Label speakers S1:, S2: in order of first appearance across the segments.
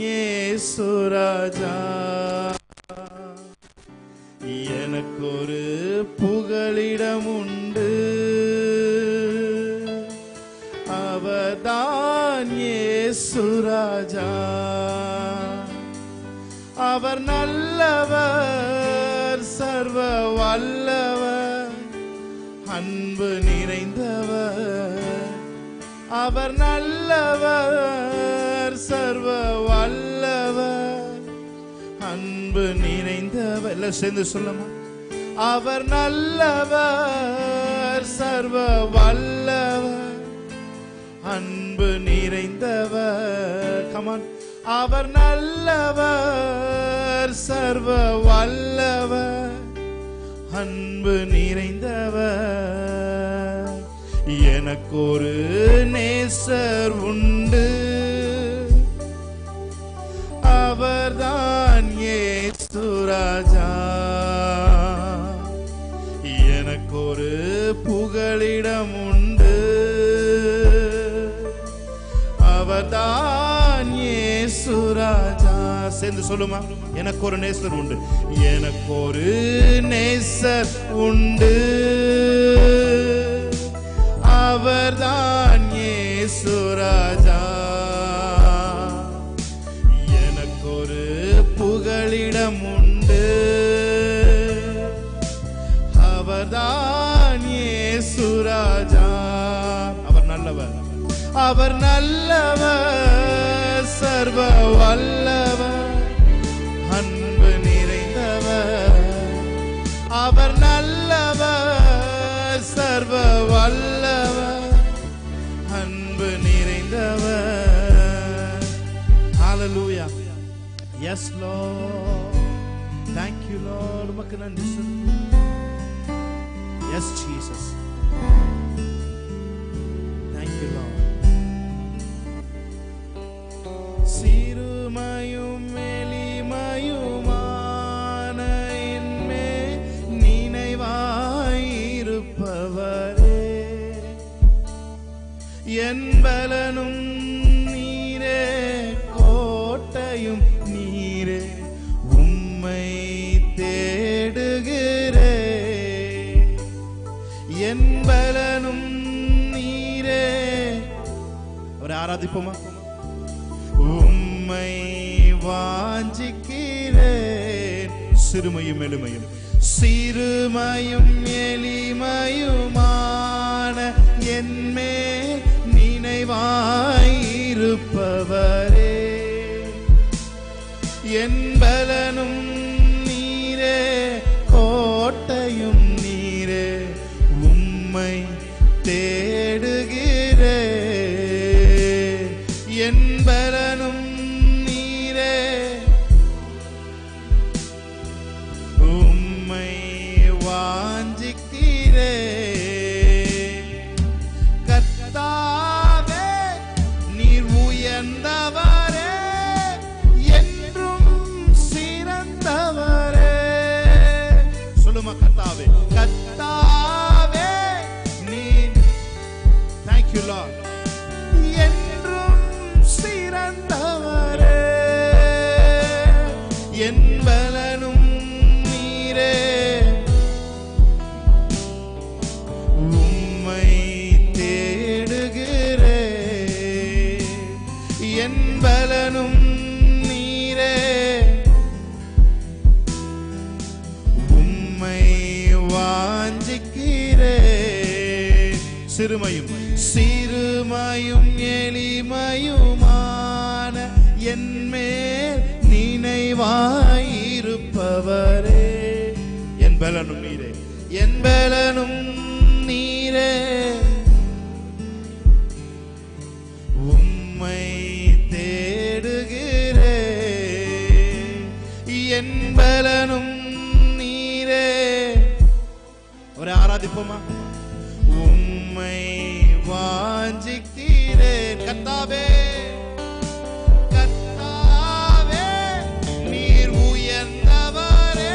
S1: இயேசு ராஜா. எனக்கொரு புகலிடம் உண்டு, அவர்தான் இயேசு ராஜா. அவர் நல்லவர், சர்வ வல்லவர், அன்பு நிறைந்தவர். அவர் நல்லவர், சர்வ வல்லவர், அன்பு நிறைந்தவர். எல்லாம் சேர்ந்து சொல்லமா? அவர் நல்லவர், சர்வ வல்லவர், அன்பு நிறைந்தவர். கமான். அவர் நல்லவர், சர்வ வல்லவர், அன்பு நிறைந்தவர். எனக்கொரு நேசர் உண்டு, அவர்தான் இயேசு ராஜா. எனக்கொரு புகலிடம் உண்டு, அவர்தான் இயேசு ராஜா. சேர்ந்து சொல்லுமா? எனக்கு ஒரு நேசர் உண்டு, எனக்கொரு நேசர் உண்டு, அவர்தான் இயேசு ராஜா. எனக்கொரு புகலிடம் உண்டு, அவர்தான் இயேசு ராஜா. அவர் நல்லவர், அவர் நல்லவர், சர்வ வல்லவர், அன்பு நிறைந்தவர். அவர் நல்லவர், சர்வ வல்லவர், அன்பு நிறைந்தவர். ஹalleluya. Yes Lord, thank you Lord. உமக்கு நன்றி. Yes Jesus, thank you Lord. சிறுமையும் எளிமையுமான என்மேல் நினைவாயிருப்பவரே, என் பலனும் நீரே, கோட்டையும் நீரே, உம்மை தேடுகிறே. என் பலனும் நீரே. அவரை ஆராதிப்போமா? உம்மை வாஞ்சிக்கிறேன். சிறுமையும் எளிமையும், சிறுமையும் எளிமையுமான என்மேல் நினைவாயிருப்பவரே, என் பலனும் நீரே, கோட்டையும் நீரே, உம்மை தேடுகிறே. என் பலனும் நீரே, உம்மை வாஞ்சிக்கிறே. கர்த்தாவே நீர் உயர்ந்தவரே, என்றும் சிறந்தவரே. சொல்லுமா? கர்த்தாவே, கர்த்தாவே நீர். Thank you Lord. சிறந்தவரே, என் பலனும் நீரே, உம்மை தேடுகிறே. என் பலனும் நீரே, உம்மை வாஞ்சிக்கிறே. சிறுமையும் சிறுமையும் எளிமையுமான என்மேல் நினைவாயிருப்பவரே, என் பலனும் நீரே, என் பலனும் நீரே, உம்மை தேடுகிறே. என் பலனும் நீரே. ஒரு ஆராதிப்போமா? உம்மை வாஞ்சிக்கிறேன். கர்த்தாவே, கர்த்தாவே நீர் உயர்ந்தவரே,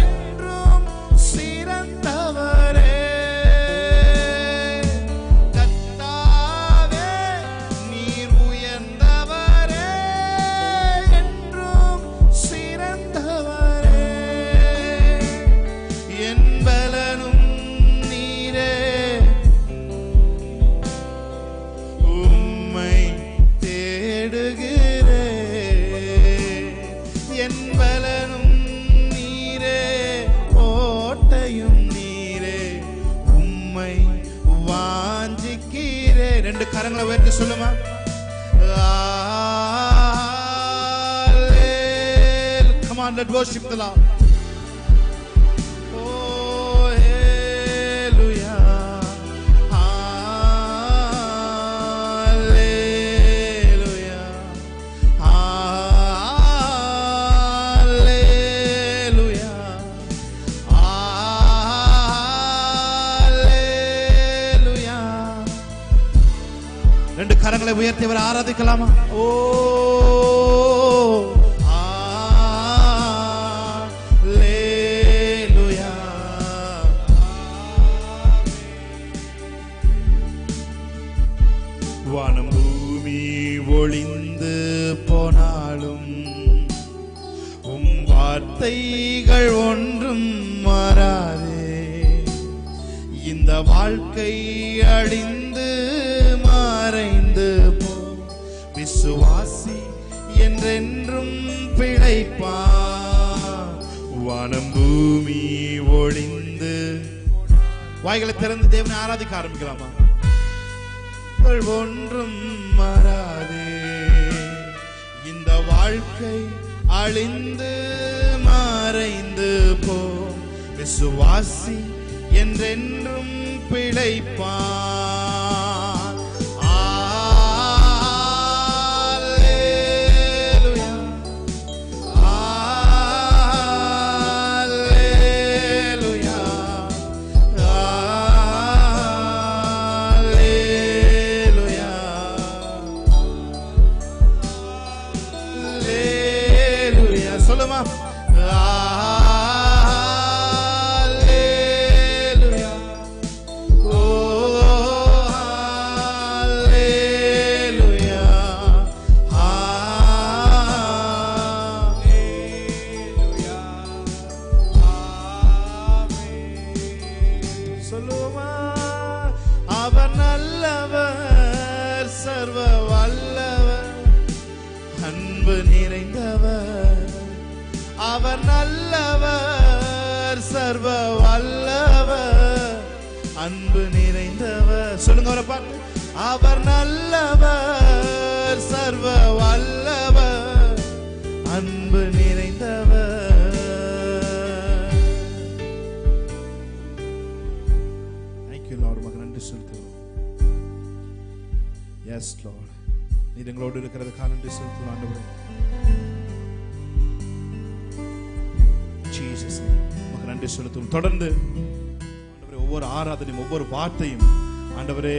S1: என்றும் சிறந்தவரே. கர்த்தாவே நீர் உயர்ந்தவரே, கரங்களை உயர்த்தி சொல்லுமா. Come on, let's worship the Lord. Oh, hallelujah. Hallelujah. Hallelujah. Hallelujah. ரெண்டு கரங்களை உயர்த்தி அவர் ஆராதிக்கலாமா? ஓ வானம் பூமி ஒளிந்து போனாலும் உம் வார்த்தைகள் ஒன்றும் மாறாதே. இந்த வாழ்க்கை அழிந்து மறைந்து போ, விசுவாசி என்றென்றும் பிழைப்பான். வானம் பூமி ஒளிந்து, வாய்களை திறந்து தேவனை ஆராதிக்க ஆரம்பிக்கலாமா? ஒன்றும் மாறாதே, இந்த வாழ்க்கை அழிந்து மறைந்து போ, விசுவாசி என்றென்றும் பிழைப்பான். சொல்லுமா. சொல்லுமா. அவர் நல்லவர், சர்வ வல்லவர், அன்பு நிறைந்தவர். அவர் நல்லவர், சர்வ வல்லவர், அன்பு நிறைந்தவர். சொல்லுங்க அவரை பார்த்து. அவர் நல்லவர், சர்வ வல்லவர், அன்பு நிறைந்தவர். Thank you Lord. மகன் நன்றி செலுத்துகிறோம். Yes Lord. நீர் எங்களோடு இருக்கிறதுக்காக நன்றி செலுத்துகிறோம் ஆண்டவரே. Jesus மகன் நன்றி செலுத்துவோம். தொடர்ந்து ஆண்டவரே ஒவ்வொரு ஆராதனையும் ஒவ்வொரு வார்த்தையும் ஆண்டவரே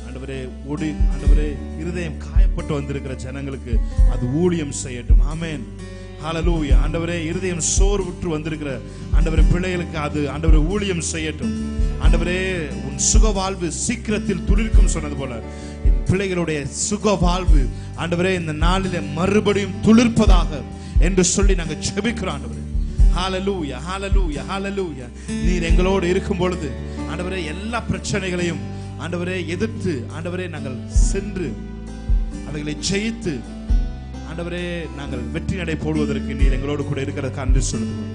S1: ஆண்டவரே ஓடி ஆண்டவரே இருதயம் காயப்பட்டு வந்திருக்கிற ஜனங்களுக்கு அது ஊழியம் செய்யட்டும். ஆமென். ஹalleluya. ஆண்டவரே இருதயம் சோர்வுற்று வந்திருக்கிற ஆண்டவரே பிள்ளைகளுக்கு அது ஆண்டவரே ஊழியம் செய்யட்டும். ஆண்டவரே உன் சுக வாழ்வு சீக்கிரத்தில் துளிர்க்கும் சொன்னது போல பிள்ளைகளுடைய சுக வாழ்வு ஆண்டவரே இந்த நாளிலே மறுபடியும் துளிர்ப்பதாக என்று சொல்லி நாங்கள் ஜெபிக்கிறோம் ஆண்டவரே. ஹalleluya ஹalleluya ஹalleluya. நீர் எங்களோடு இருக்கும் பொழுது ஆண்டவரே எல்லா பிரச்சனைகளையும் ஆண்டவரே எதிர்த்து ஆண்டவரே நாங்கள் சென்று அவைகளை ஜெயித்து ஆண்டவரே நாங்கள் வெற்றி நடை போடுவதற்கு நீர் எங்களோடு கூட இருக்கிறதுக்கு நன்றி சொல்லுகிறோம்.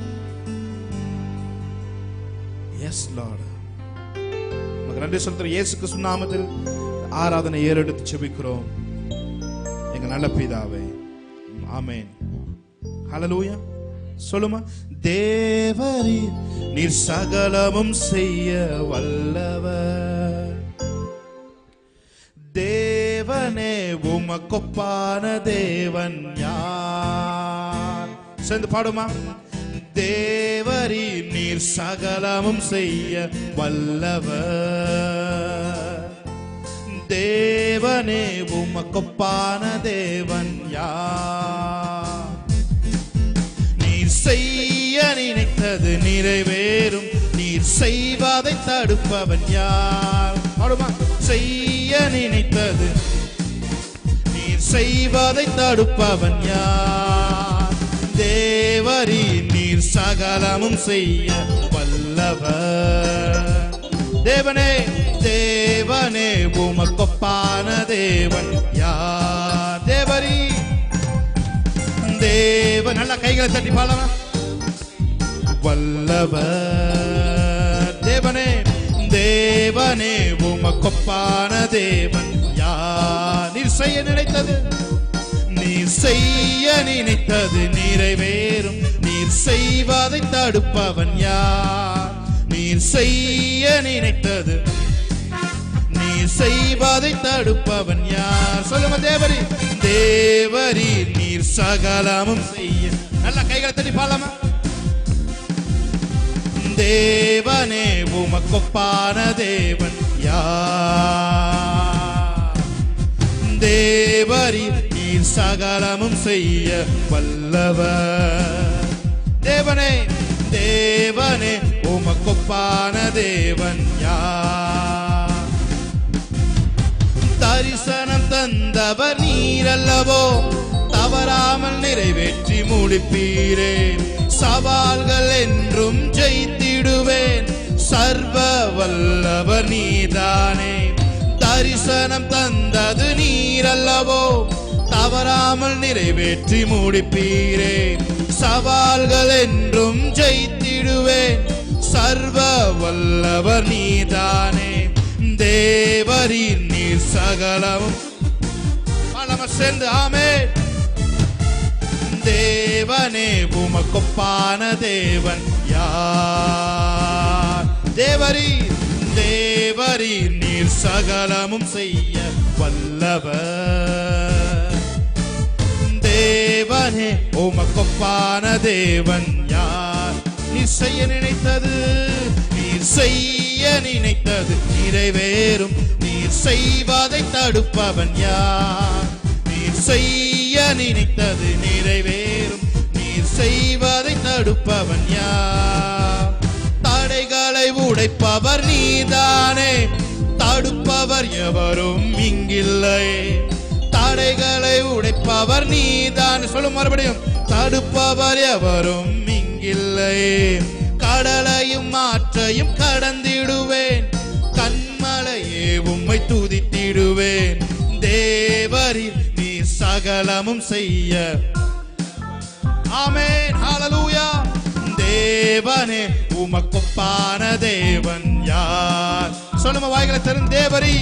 S1: எஸ் லார்ட் நமக்கு நன்றி சொல்லுகிறோம். இயேசு கிறிஸ்து நாமத்தில் ஆராதனை ஏறெடுத்து ஜெபிக்கிறோம் எங்கள் நல்ல பிதாவே. ஆமென். ஹalleluya. சொல்லுமா. தேவரீர் நீர் சகலமும் செய்ய வல்லவர், தேவனே உமக்கொப்பான தேவன் யார்? சேர்ந்து பாடுமா. தேவரீர் நீர் சகலமும் செய்ய வல்லவர், தேவனே உமக்கொப்பான தேவன் யார்? செய்ய நினைத்தது நிறைவேறும், நீர் செய்வதை தடுப்பவன் யார்? செய்ய நினைத்தது நீர் செய்வதை தடுப்பவன் யார்? தேவரீ நீர் சகலமும் செய்ய வல்லவர், தேவனே தேவனே உமக்கொப்பான தேவன் யார்? தேவரீ தேவன். நல்ல கைகளை தட்டி பாடலாம். வல்லவர் தேவனே தேவனே உமக்கொப்பான தேவன் யார்? நீர் செய்ய நினைத்தது, நீர் செய்ய நினைத்தது நிறைவேறும். நீர் செய்வதை தடுப்பவன் யார்? நீர் செய்ய நினைத்தது, நீர் செய்வதை தடுப்பவன் யார்? சொல்லுங்க தேவரி. தேவரி நீர் சகலமும் செய்ய. நல்ல கைகளை தட்டி பாடலாமா? தேவனே உமக்கொப்பான தேவன் யார்? தேவரி நீர் சகலமும் செய்ய வல்லவர். தேவனே தேவனே உமக்கொப்பான தேவன் யார்? தரிசனம் தந்தவர் நீரல்லவோ, தவறாமல் நிறைவேற்றி முடிப்பீரே. சவால்கள் என்றும் ஜெயித்திடுவேன், சர்வ வல்லவர் நீதானே. தரிசனம் தந்தது நீரல்லவோ, தவறாமல் நிறைவேற்றி முடிப்பீரே. சவால்கள் என்றும் ஜெயித்திடுவேன், சர்வ வல்லவர் நீதானே. தேவரீர் நீர் சகலமும் சேர்ந்து ஆமென். தேவனே உமக்கொப்பான தேவன் யார்? தேவரீர் தேவரீர் நீர் சகலமும் செய்ய வல்லவர். தேவனே உமக்கொப்பான தேவன் யார்? நீர் செய்ய நினைத்தது, நீர் செய்ய நினைத்தது நிறைவேறும். நீர் செய்வதை தடுப்பவன் யார்? நீர் செய்ய நினைத்தது நிறைவேறும். நீர் செய்வதை தடுப்பவன் யார்? தடைகளை உடைப்பவர் நீதானே, தடுப்பவர் எவரும் இங்கில்லை. தடைகளை உடைப்பவர் நீதான். சொல்லும் மறுபடியும். தடுப்பவர் எவரும் இங்கில்லை. கடலையும் ஆற்றையும் கடந்திடுவேன், கண்மலையே உம்மை துதித்திடுவேன். தேவரீர் நீர் சகலமும் செய்ய. ஆமென் ஹல்லேலூயா. தேவனே உமக்கொப்பான தேவன் யார்? சொல்லுங்க வாய்களை திறந்து. தேவரி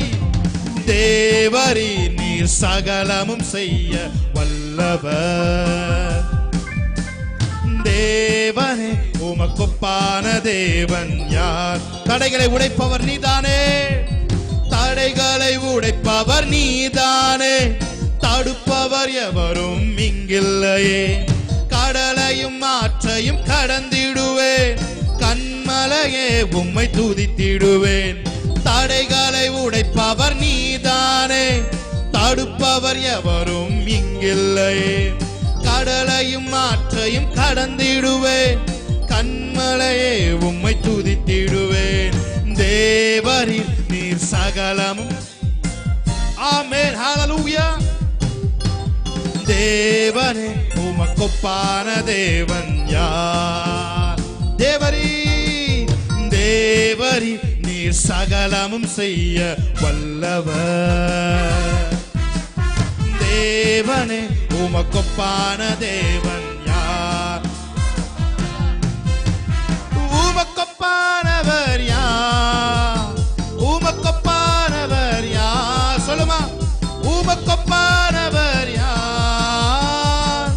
S1: தேவரி நீர் சகலமும் செய்ய வல்லவர். தேவனே உமக்கொப்பான தேவன் யார்? தடைகளை உடைப்பவர் நீதானே, தடைகளை உடைப்பவர் நீதானே. தடுப்பவர் எவரும் இங்கில்லையே. கடலையும் ஆற்றையும் கடந்திடுவேன், கண்மலையே உம்மை துதித்திடுவேன். தடைகளை உடைப்பவர் நீதானே, தடுப்பவர் எவரும் இங்கில்லையே. கடலையும் ஆற்றையும் கடந்திடுவேன், கண்மலையே உம்மை துதித்திடுவேன். தேவரீர் நீர் சகலமும். ஆமென் ஹல்லேலூயா. தேவனே உமக்கொப்பான தேவன் யார்? தேவரீர் தேவரீர் நீர் சகலமும் செய்ய வல்லவர். தேவனே உமக்கொப்பான தேவன் யார்? உமக்கொப்பானவர் யார்? உமக்கொப்பானவர் யார்? சொல்லுமா. உமக்கொப்பானவர் யார்?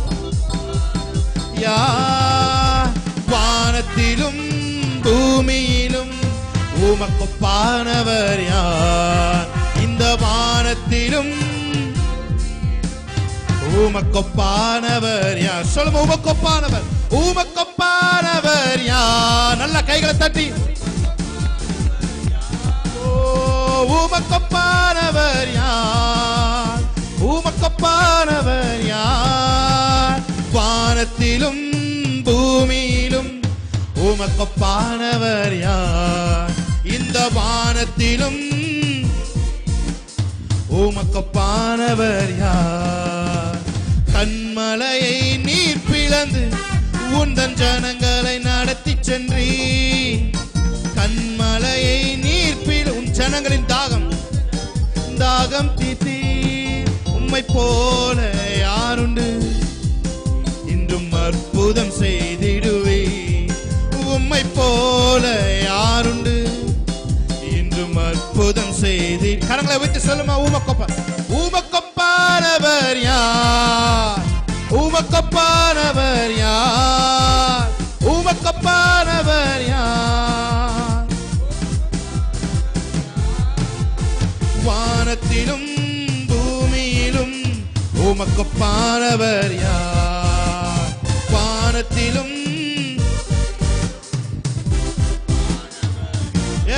S1: யார்? வானத்திலும் பூமியிலும் உமக்கொப்பானவர் யார்? இந்த வானத்திலும் உமக்கொப்பானவர் யார்? சொல்லுங்க. உமக்கொப்பானவர், உமக்கொப்பானவர் யார்? நல்ல கைகளை தட்டி. உமக்கொப்பானவர் யார்? உமக்கொப்பானவர் யார்? வானத்திலும் பூமியிலும் உமக்கொப்பானவர் யார்? இந்த வானத்திலும் உமக்கொப்பானவர் யார்? கண்மலையை நீர் பிளந்து உந்தன் ஜனங்களை நடத்தி சென்றீ. கண்மலையை நீர் உன் ஜனங்களின் தாகம் தீர்த்தீ. உம்மை போல யாருண்டு? இன்றும் அற்புதம் செய்திடுவே. உம்மை போல யாருண்டு? இன்றும் அற்புதம் செய்தி. கரங்களை வைத்து சொல்லுமா. உமக்கொப்பானவர் யார்? உமக்கொப்பானவர் யார்? வானத்திலும் பூமியிலும் உமக்கொப்பானவர் யார்? வானத்திலும்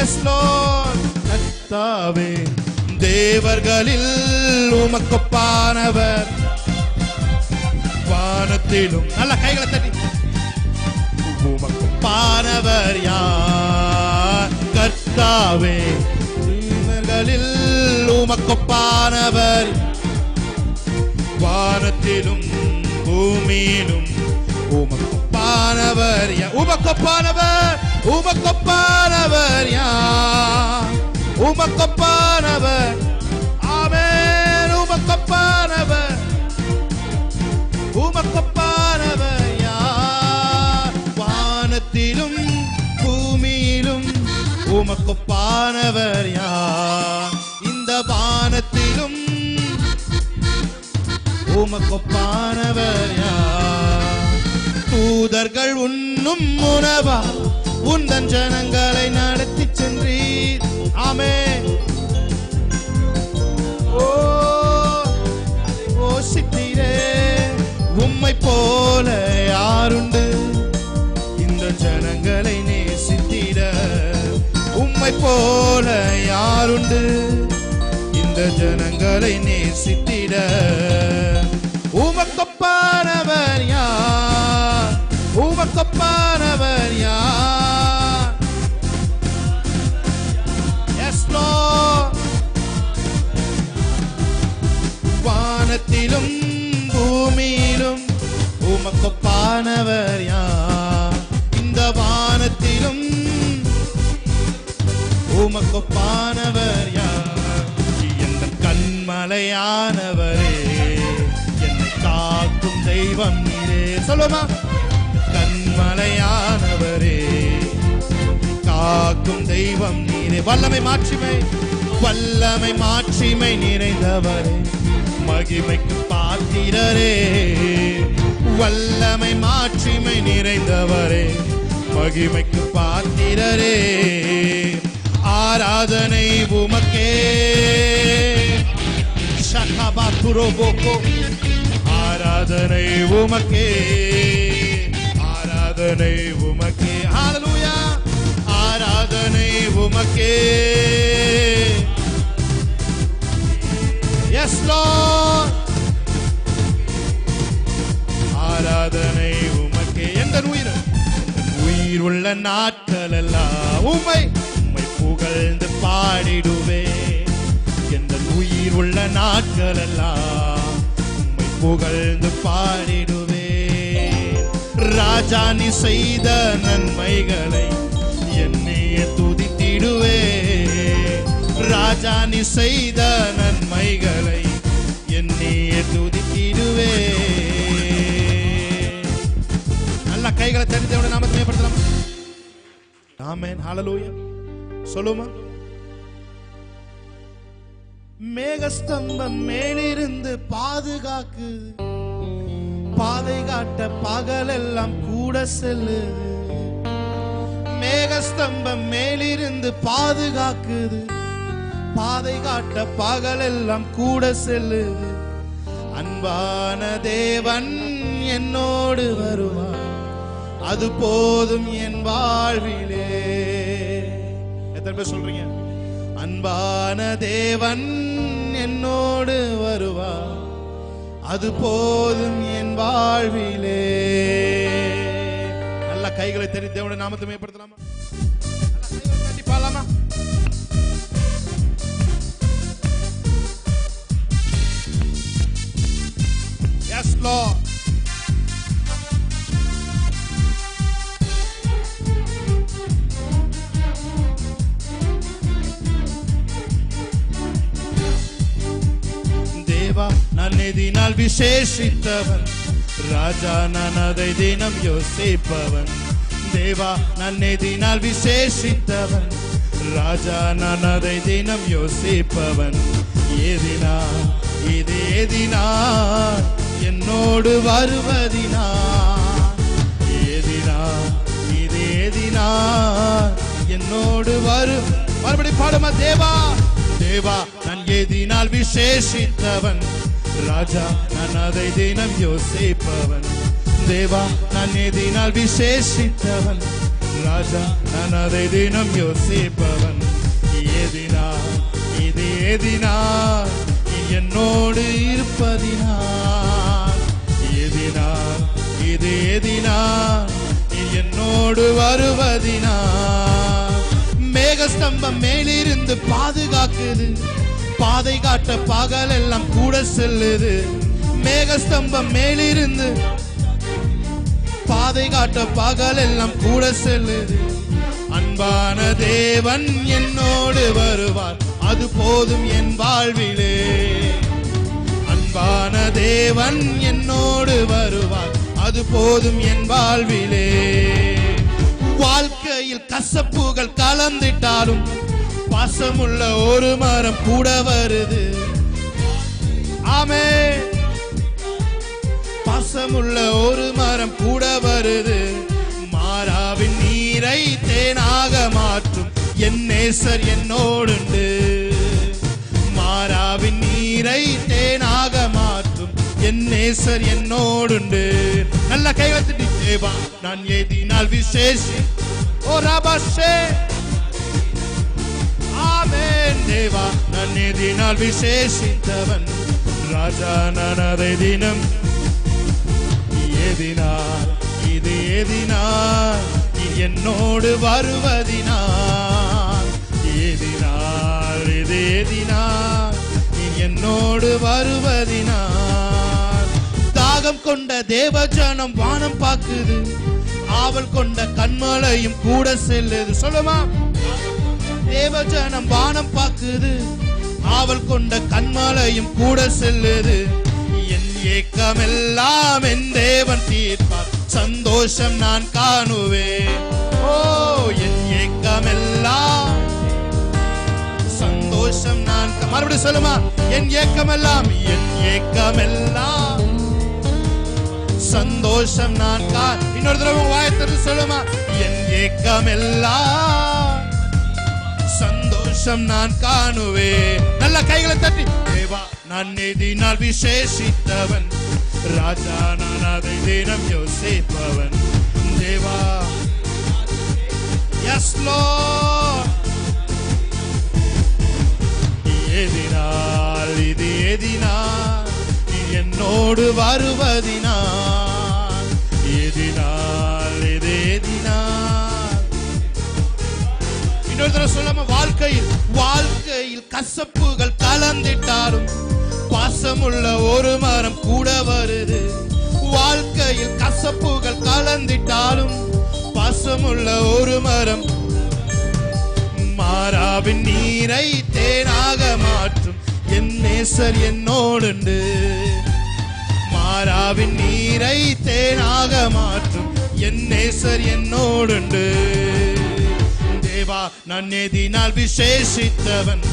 S1: எஸ் லார்ட் கர்த்தாவே, தேவர்களில் உமக்கொப்பானவர் வானத்திலும், நல்ல கைகளை தட்டி, உமக்கொப்பானவர் யார்? கர்த்தாவே, தேவர்களில் உமக்கொப்பானவர் வானத்திலும் பூமியிலும் உமக்கொப்பானவர் யார்? உமக்கொப்பானவர், உமக்கொப்பானவர் யார்? உமக்கொப்பானவர், ஆமென், உமக்கொப்பானவர், உமக்கொப்பானவர் யார்? வானத்திலும் பூமியிலும் உமக்கொப்பானவர் யார்? இந்த வானத்திலும் உமக்கொப்பானவர் யார்? தூதர்கள் உண்ணும் உணவா உந்தன் ஜனங்களை நடத்தி சென்றீர். ஆமென். ஓ சித்திரே, உம்மை போல யாருண்டு? இந்த ஜனங்களை நேசித்திட உம்மை போல யாருண்டு? இந்த ஜனங்களை நேசித்திட உமக்கொப்பானவர் யார்? உமக்கொப்பானவர் யார்? Yes Lord. வானத்திலும் பூமியிலும் உமக்கொப்பானவர் யார்? இந்த வானத்திலும் உமக்கொப்பானவர் யார்? எங்கள் கண்மலையானவரே, என்னை காக்கும் தெய்வம் நீரே. சொல்லுமா, கண்மலையானவரே, காக்கும் தெய்வம் நீரே. வல்லமை மாட்சிமை, வல்லமை மாட்சிமை நிறைந்தவரே, மகிமைக்கு பாத்திரரே. வல்லமை மாட்சிமை நிறைந்தவரே, மகிமைக்கு பாத்திரரே. ஆராதனை உமக்கே. ஷகபா துரோபோகோ. ஆராதனை உமக்கே, ஆராதனை உமக்கே. ஹல்லேலூயா. ஆராதனை உமக்கே. Yes Lord. ஆராதனை உமக்கே. எந்த உயிர் உள்ள நாட்கள் எல்லாம் உம்மை புகழ்ந்து பாடிடுவே. எந்த உயிர் உள்ள நாட்கள் எல்லாம் உம்மை புகழ்ந்து பாடிடுவே. ராஜா நீ செய்த நன்மைகளை என்னையே துதித்திடுவே. ராஜா நீ செய்த நன்மைகளை என்னையே துதித்திடுவே. நல்ல கைகளை தட்டி தேவனுடைய நாமத்தை மேம்படுத்தலாம். ஆமென். ஹல்லேலூயா. சொல்லுமா, மேகஸ்தம்பம் மேலிருந்து பாதுகாக்கு, பாதை காட்ட பகலெல்லாம் கூட செல்லு. மேகஸ்தம்பம் மேலிருந்து பாதுகாக்குது, பாதை காட்ட பகலெல்லாம் கூட செல்லுது. அன்பான தேவன் என்னோடு வருவார், அது போதும் என் வாழ்விலே. எத்தனை பேர் சொல்றீங்க? அன்பான தேவன் என்னோடு வருவார், அது போதும் என் வாழ்விலே. நல்ல கைகளை தட்டி தேவனுடைய நாமத்தை மேம்படுத்தலாமா? பாடலாமா? S Lord. தேவா நான் எதினால் விசேஷித்தவன், ராஜா நான் அதை தினம் யோசிப்பவன். தேவா நான் எதினால் விசேஷித்தவன், ராஜா நான் அதை தினம் யோசிப்பவன். ஏதினால் இது ஏதினால் என்னோடு வருவதினால், ஏதினால் இது ஏதினால் என்னோடு மறுபடி பாடுமா. தேவா தேவா நான் ஏதினால் விசேஷித்தவன், ராஜா நான் அதை தினம் யோசிப்பவன். தேவா நான் ஏதினால் விசேஷித்தவன், ராஜா நான் அதை தினம் யோசிப்பவன். ஏதினால் இது ஏதினால் என்னோடு இருப்பதினால், ஏதினால் இது ஏதினால் என்னோடு வருவதினால். மேகஸ்தம்பம் மேலிருந்து பாதுகாக்குது, பாதை காட்ட பகல் எல்லாம் கூட செல்லுது. மேகஸ்தம்பம் மேலிருந்து பாதை காட்ட பகல் எல்லாம் கூட செல்லுது. அன்பான தேவன் என்னோடு வருவார், அது போதும் என் வாழ்விலே. அன்பான தேவன் என்னோடு வருவார், அது போதும் என் வாழ்விலே. வாழ்க்கையில் கசப்புகள் கலந்திட்டாலும் பாசமுள்ள ஒரு மரம் கூட வருது. ஆமென். பாசமுள்ள ஒரு மரம் கூட வருது. மாறாவின் நீரை தேனாக மாற்றும் என் நேசர் என்னோடுண்டு. மாறாவின் நீரை தேனாக மாற்றும் என் நேசர் என்னோடுண்டு. நல்ல கைவத்திட்டு தேவா நான் ஏதினால் விசேஷி. ஓ ரபஷே ஆமென். தேவா நான் ஏதினால் விசேஷித்தவன், ராஜா நான் அதை தினம். ஏதினால் இது ஏதினால் என்னோடு வருவதினால், ஏதினால் இது ஏதினால் என்னோடு வருவதினால். தாகம் கொண்ட தேவஜனம் வானம் பார்க்குது, ஆவல் கொண்ட கண்மலையும் கூட செல்லுது. சொல்லுமா. தேவஜனம் வானம் பார்க்குது, ஆவல் கொண்ட கண்மலையும் கூட செல்லுது. என் ஏக்கமெல்லாம் என் தேவன் தீர்ப்பார், சந்தோஷம் நான் காணுவேன். ஓ என் ஏக்கமெல்லாம் சந்தோஷம் நான். மறுபடியும் சொல்லுமா. என் ஏக்கமெல்லாம் என் ஏக்கமெல்லாம் சந்தோஷம் நான் இன்னொரு தடவை வாயத்திற்கு சொல்லுமா. என் ஏக்கமெல்லாம் சந்தோஷம் நான் காணுவேன். நல்ல கைகளை தட்டி. தேவா நான் ஏதினால் விசேஷித்தவன், ராஜா நான் அதை தினம் யோசிப்பவன். தேவா எஸ் லார்ட். ஏதினால் இது ஏதினால் என்னோடு வருவதினால், ஏதினால் இது ஏதினால். இன்னொரு தடவை சொல்லாம. வாழ்க்கையில் கசப்புகள் கலந்திட்டாலும் பாசமுள்ள ஒரு மரம் கூட வருது. வாழ்க்கையில் கசப்புகள் கலந்திட்டாலும் பாசமுள்ள ஒரு மரம். மாறாவின் நீரை தேனாக மாற்றும் என் நேசர் என்னோடுண்டு. மாறாவின் நீரை தேனாக மாற்றும் என் நேசர் என்னோடுண்டு. தேவா நான் ஏதினால் விசேஷித்தவன்,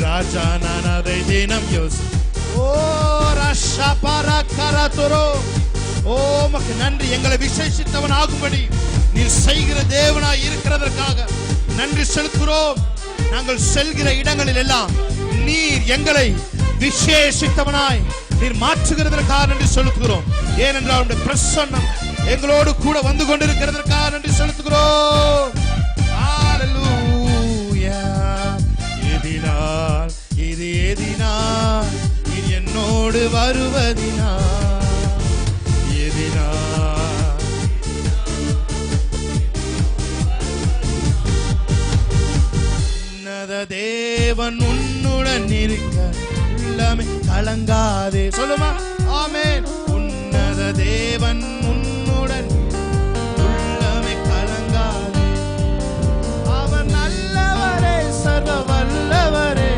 S1: ராஜா நான் அதை தினம் யோசி. ஓ ரஷா பாரா கரதுரோ. ஓ மக்கு நன்றி. எங்களை விசேஷித்தவன் ஆகும்படி நீர் செய்கிற தேவனாய் இருக்கிறதற்காக நன்றி செலுத்துகிறோம். நாங்கள் செல்கிற இடங்களில் எல்லாம் நீர் எங்களை விசேஷித்தவனாய் நீர் மாற்றுகிறதற்காக நன்றி செலுத்துகிறோம். ஏனென்றால் உம்முடைய பிரசன்னம் எங்களோடு கூட வந்து கொண்டிருக்கிறதற்காக நன்றி செலுத்துகிறோம். ஹalleluya. ஏதினால் இது ஏதினால் நீர் என்னோடு வருவதினால், ஏதினால் உன்னத தேவன் உன்னுடன் இருக்க உள்ளமே கலங்காதே. சொல்லுமா. ஆமென். உன்னத தேவன் உன்னுடன் உள்ளமே கலங்காதே. அவர் நல்லவரே, சர்வ வல்லவரே.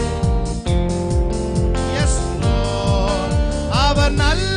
S1: S Lord. அவர் நல்ல